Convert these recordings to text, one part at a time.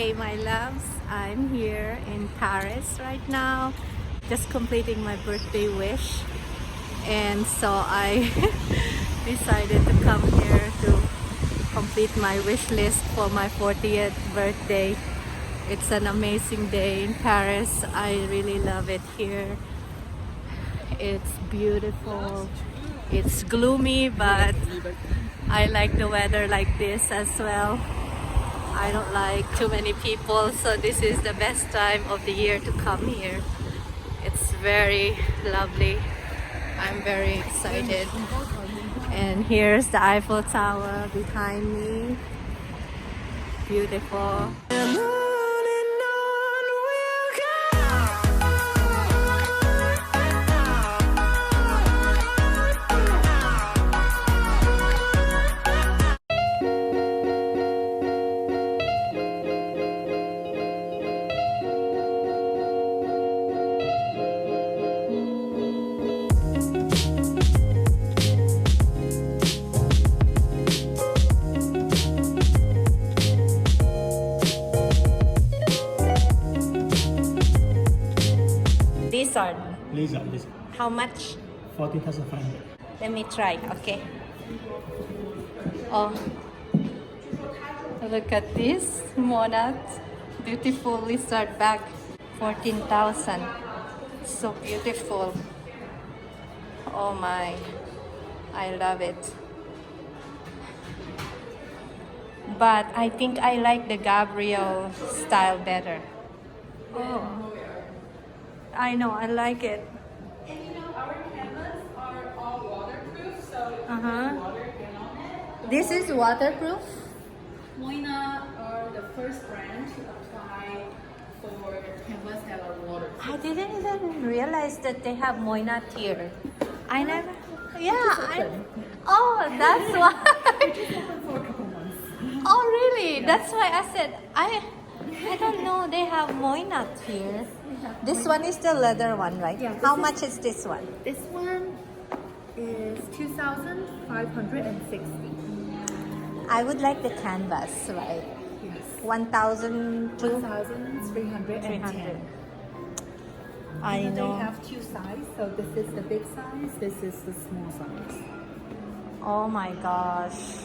Hey my loves, I'm here in Paris right now, just completing my birthday wish, and so I decided to come here to complete my wish list for my 40th birthday. It's an amazing day in Paris. I really love it here. It's beautiful. It's gloomy, but I like the weather like this as well. I don't like too many people, so this is the best time of the year to come here. It's very lovely. I'm very excited. And here's the Eiffel Tower behind me. Beautiful. Lizard. Lizard. How much? 14,500. Let me try, okay. Oh, look at this Moynat beautiful lizard bag. 14,000. So beautiful. Oh my, I love it. But I think I like the Gabriel style better. Oh, I know, I like it. And you know, our canvas are all waterproof, so water get on it. This is waterproof? Moynat are the first brand to apply for canvas that are waterproof. I didn't even realize that they have Moynat here. I never. Oh, that's why. For a couple months. Oh, really? That's why I said I don't know they have Moynat here. This one is the leather one, right? Yeah, How much is this one? This one is 2,560. I would like the canvas, right? Yes. 1,200. 1,310. I They know. have two sizes, so this is the big size, this is the small size. Oh my gosh.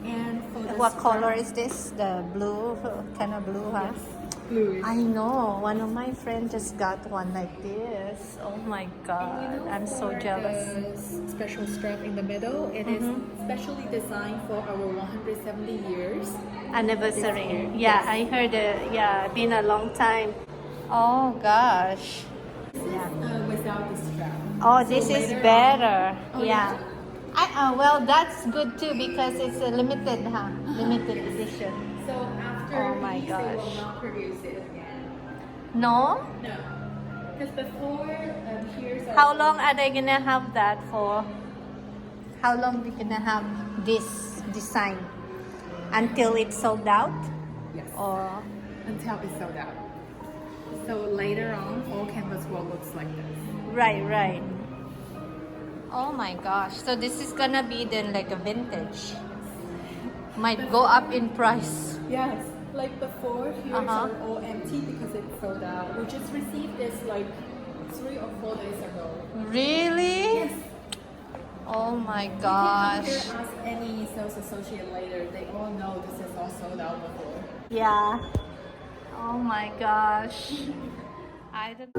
And for the What strap- color is this? The blue, kind of blue, huh? Yes, blue. I know. One of my friends just got one like this. Oh my god. I'm so For jealous. the special strap in the middle, it is specially designed for our 170 years. Anniversary. Yeah, I heard it. Yeah, been a long time. Oh gosh. This is without the strap. Oh, So this is later better. on- Oh, yeah. Well, that's good too because it's a limited, huh? Limited edition. So after Oh my these, they will gosh. not produce it again. No? No. Because before, here's our... How long are they gonna have that for? How long they gonna have this design? Until it's sold out? Yes. Or Until it's sold out. So later on, all canvas will look like this. right. Oh my gosh. So this is gonna be then like a vintage. Might go up in price. Yes. Like before, here's Uh-huh. are all empty because it's sold out. We just received this like 3 or 4 days ago. Really? Yes. Oh my You gosh. can ask any sales associate later. They all know this is all sold out before. Yeah. Oh my gosh. I don't.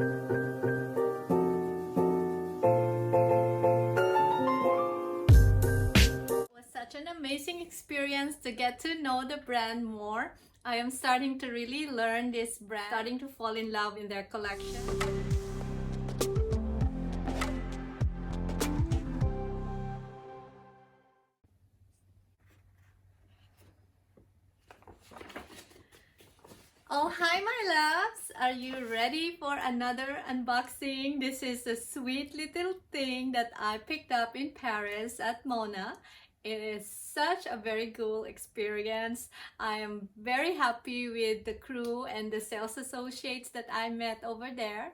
It was such an amazing experience to get to know the brand more. I am starting to really learn this brand, starting to fall in love in their collection. Oh, hi my loves! Are you ready for another unboxing? This is a sweet little thing that I picked up in Paris at Mona. It is such a very cool experience. I am very happy with the crew and the sales associates that I met over there.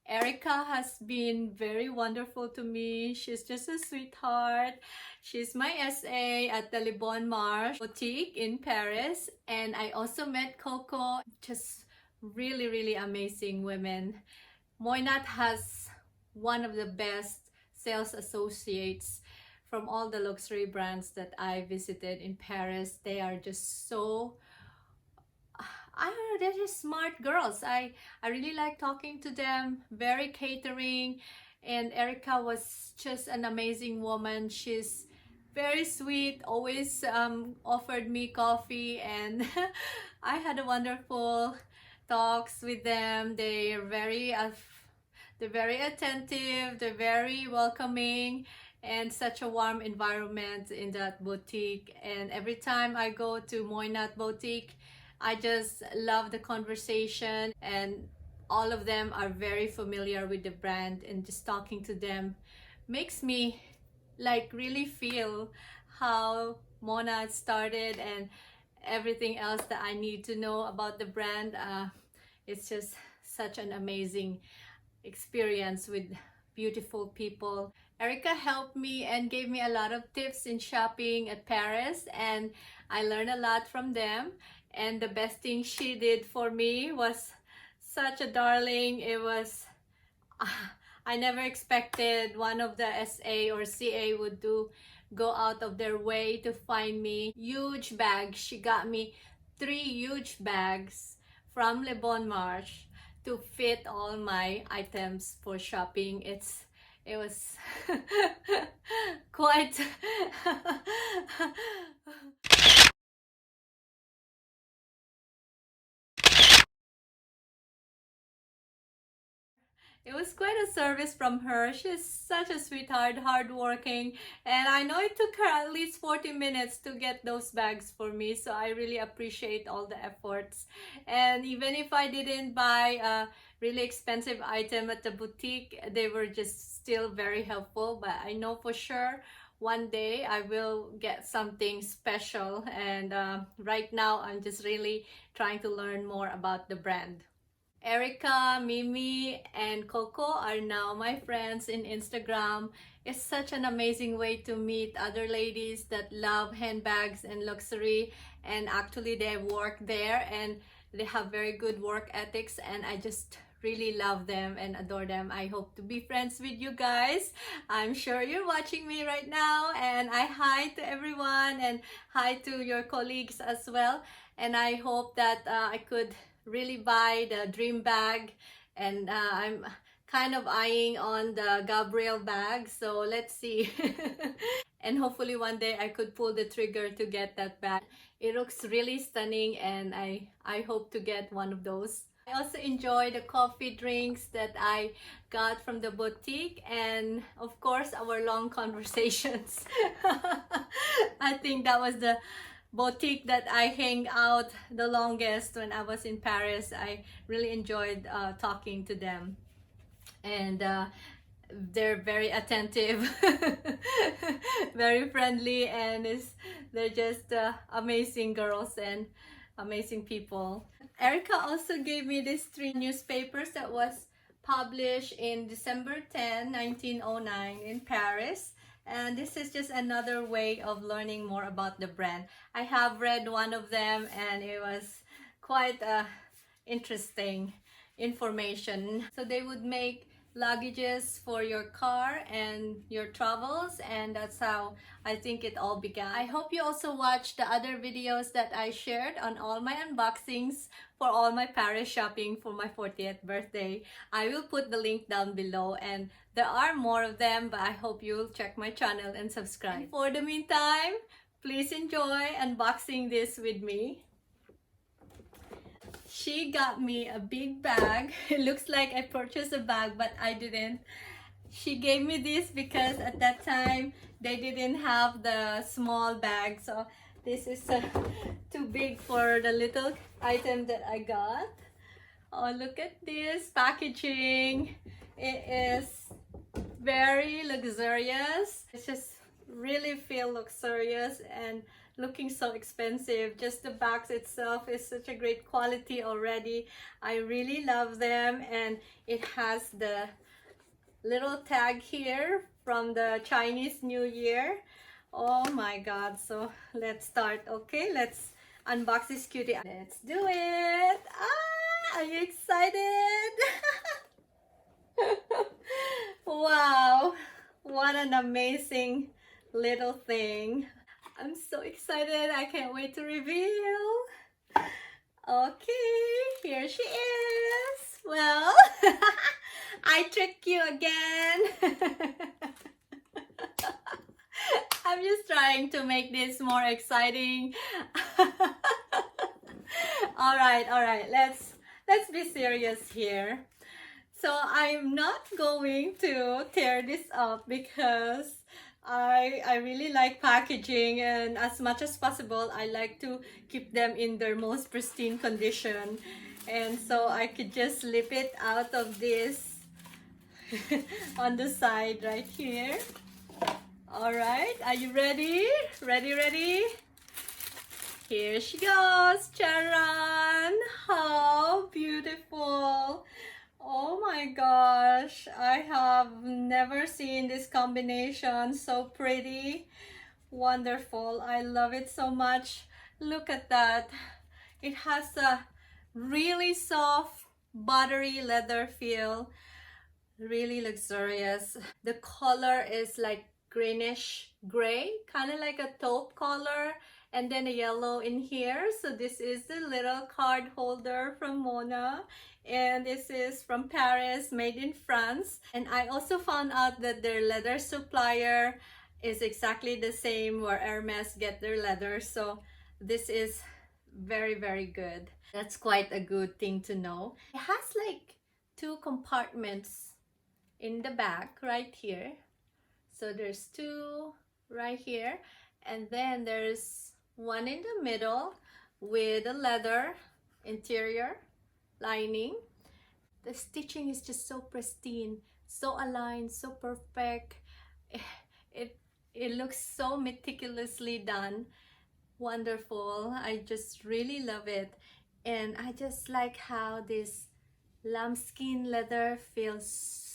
Erica has been very wonderful to me. She's just a sweetheart. She's my SA at the Le Bon Marche boutique in Paris. And I also met Coco. Just really amazing women. Moynat has one of the best sales associates from all the luxury brands that I visited in Paris. They are just so they're just smart girls. I really like talking to them. Very catering, and Erica was just an amazing woman. She's very sweet, always offered me coffee, and I had a wonderful talks with them. They're very attentive, they're very welcoming, and such a warm environment in that boutique. And every time I go to Moynat boutique, I just love the conversation, and all of them are very familiar with the brand, and just talking to them makes me like really feel how Moynat started and everything else that I need to know about the brand. It's just such an amazing experience with beautiful people. Erica helped me and gave me a lot of tips in shopping at Paris, and I learned a lot from them. And the best thing she did for me was such a darling. It was I never expected one of the SA or CA would go out of their way to find me huge bags. She got me 3 huge bags from Le Bon Marche to fit all my items for shopping. It was quite it was quite a service from her. She's such a sweetheart, hardworking, and I know it took her at least 40 minutes to get those bags for me, so I really appreciate all the efforts. And even if I didn't buy a really expensive item at the boutique, they were just still very helpful. But I know for sure one day I will get something special, and right now I'm just really trying to learn more about the brand. Erica, Mimi, and Coco are now my friends in Instagram. It's such an amazing way to meet other ladies that love handbags and luxury, and actually they work there and they have very good work ethics, and I just really love them and adore them. I hope to be friends with you guys. I'm sure you're watching me right now, and I hi to everyone and hi to your colleagues as well. And I hope that I could really buy the dream bag, and I'm kind of eyeing on the Gabriel bag, so let's see. And hopefully one day I could pull the trigger to get that bag. It looks really stunning, and I hope to get one of those. I also enjoy the coffee drinks that I got from the boutique, and of course our long conversations. I think that was the boutique that I hang out the longest when I was in Paris. I really enjoyed talking to them, and they're very attentive, very friendly, and they're just amazing girls and amazing people. Erica also gave me these 3 newspapers that was published in December 10, 1909 in Paris. And this is just another way of learning more about the brand. I have read one of them, and it was quite interesting information. So they would make luggages for your car and your travels, and that's how I think it all began. I hope you also watched the other videos that I shared on all my unboxings for all my Paris shopping for my 40th birthday. I will put the link down below, and there are more of them, but I hope you'll check my channel and subscribe. And for the meantime, please enjoy unboxing this with me. She got me a big bag. It looks like I purchased a bag, but I didn't. She gave me this because at that time they didn't have the small bag, so this is too big for the little item that I got. Oh, look at this packaging. It is very luxurious. It just really feel luxurious, and looking so expensive. Just the box itself is such a great quality already. I really love them, and it has the little tag here from the Chinese New Year. Oh my god. So let's start. Okay, let's unbox this cutie. Let's do it. Are you excited? Wow, what an amazing little thing. I'm so excited. I can't wait to reveal. Okay, here she is. Well, I tricked you again. I'm just trying to make this more exciting. all right, let's be serious here. So I'm not going to tear this up because I really like packaging, and as much as possible I like to keep them in their most pristine condition, and so I could just slip it out of this on the side right here. All right, are you ready? Ready? Here she goes. Charan! How beautiful! Oh my gosh, I have never seen this combination. So pretty, wonderful. I love it so much. Look at that. It has a really soft, buttery leather feel. Really luxurious. The color is like greenish gray, kind of like a taupe color, and then a yellow in here. So this is the little card holder from Mona, and this is from Paris, made in France. And I also found out that their leather supplier is exactly the same where Hermes get their leather, so this is very, very good. That's quite a good thing to know. It has like 2 compartments in the back right here. So there's 2 right here, and then there's 1 in the middle with a leather interior lining. The stitching is just so pristine, so aligned, so perfect. It looks so meticulously done. Wonderful. I just really love it. And I just like how this lambskin leather feels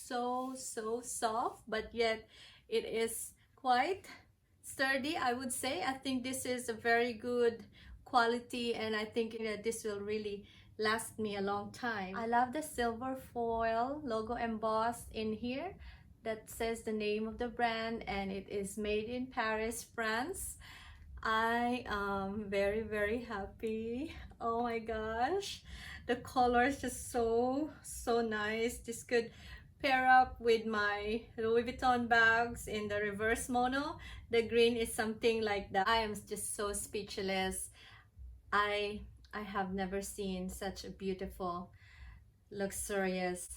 so soft, but yet it is quite sturdy, I would say. I think this is a very good quality, and I think that this will really last me a long time. I love the silver foil logo embossed in here that says the name of the brand, and it is made in Paris, France. I am very, very happy. Oh my gosh, the color is just so nice. This could pair up with my Louis Vuitton bags in the reverse mono. The green is something like that. I am just so speechless. I have never seen such a beautiful, luxurious,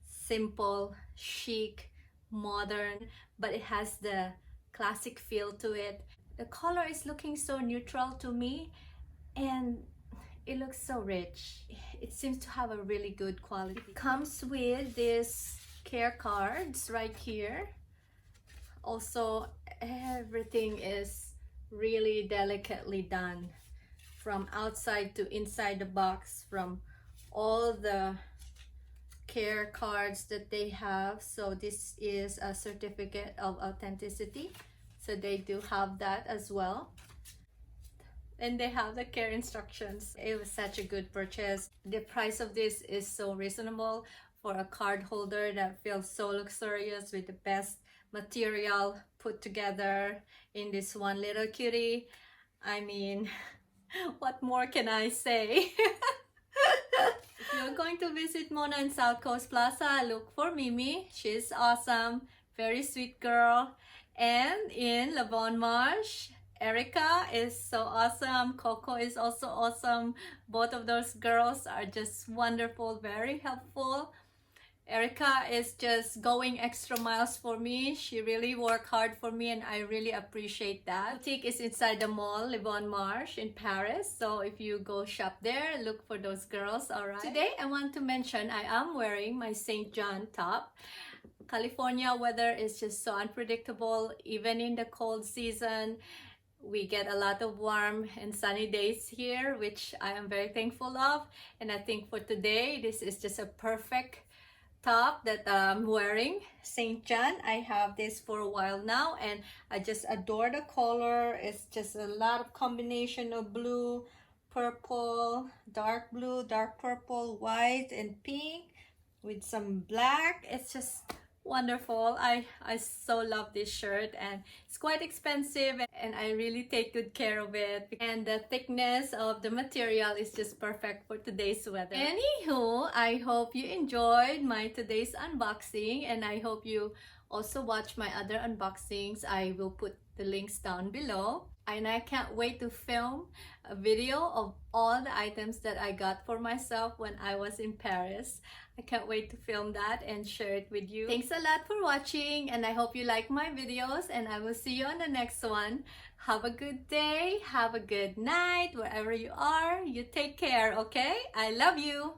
simple, chic, modern, but it has the classic feel to it. The color is looking so neutral to me, and it looks so rich. It seems to have a really good quality. It comes with these care cards right here. Also, everything is really delicately done from outside to inside the box, from all the care cards that they have. So this is a certificate of authenticity, so they do have that as well. And they have the care instructions. It was such a good purchase. The price of this is so reasonable for a card holder that feels so luxurious, with the best material put together in this one little cutie. I mean, what more can I say? If you're going to visit Mona in South Coast Plaza, look for Mimi. She's awesome, very sweet girl. And in Le Bon Marche, Erica is so awesome. Coco is also awesome. Both of those girls are just wonderful, very helpful. Erica is just going extra miles for me. She really worked hard for me, and I really appreciate that. Boutique is inside the mall, Le Bon Marche in Paris. So if you go shop there, look for those girls, all right? Today, I want to mention I am wearing my St. John top. California weather is just so unpredictable, even in the cold season. We get a lot of warm and sunny days here, which I am very thankful of. And I think for today, this is just a perfect top that I'm wearing. St. John, I have this for a while now and I just adore the color. It's just a lot of combination of blue, purple, dark blue, dark purple, white, and pink with some black. It's just wonderful. I so love this shirt, and it's quite expensive and I really take good care of it, and the thickness of the material is just perfect for today's weather. Anywho, I hope you enjoyed my today's unboxing, and I hope you also watch my other unboxings. I will put the links down below, and I can't wait to film a video of all the items that I got for myself when I was in Paris. I can't wait to film that and share it with you. Thanks a lot for watching, and I hope you like my videos, and I will see you on the next one. Have a good day, have a good night, wherever you are. You take care, okay? I love you.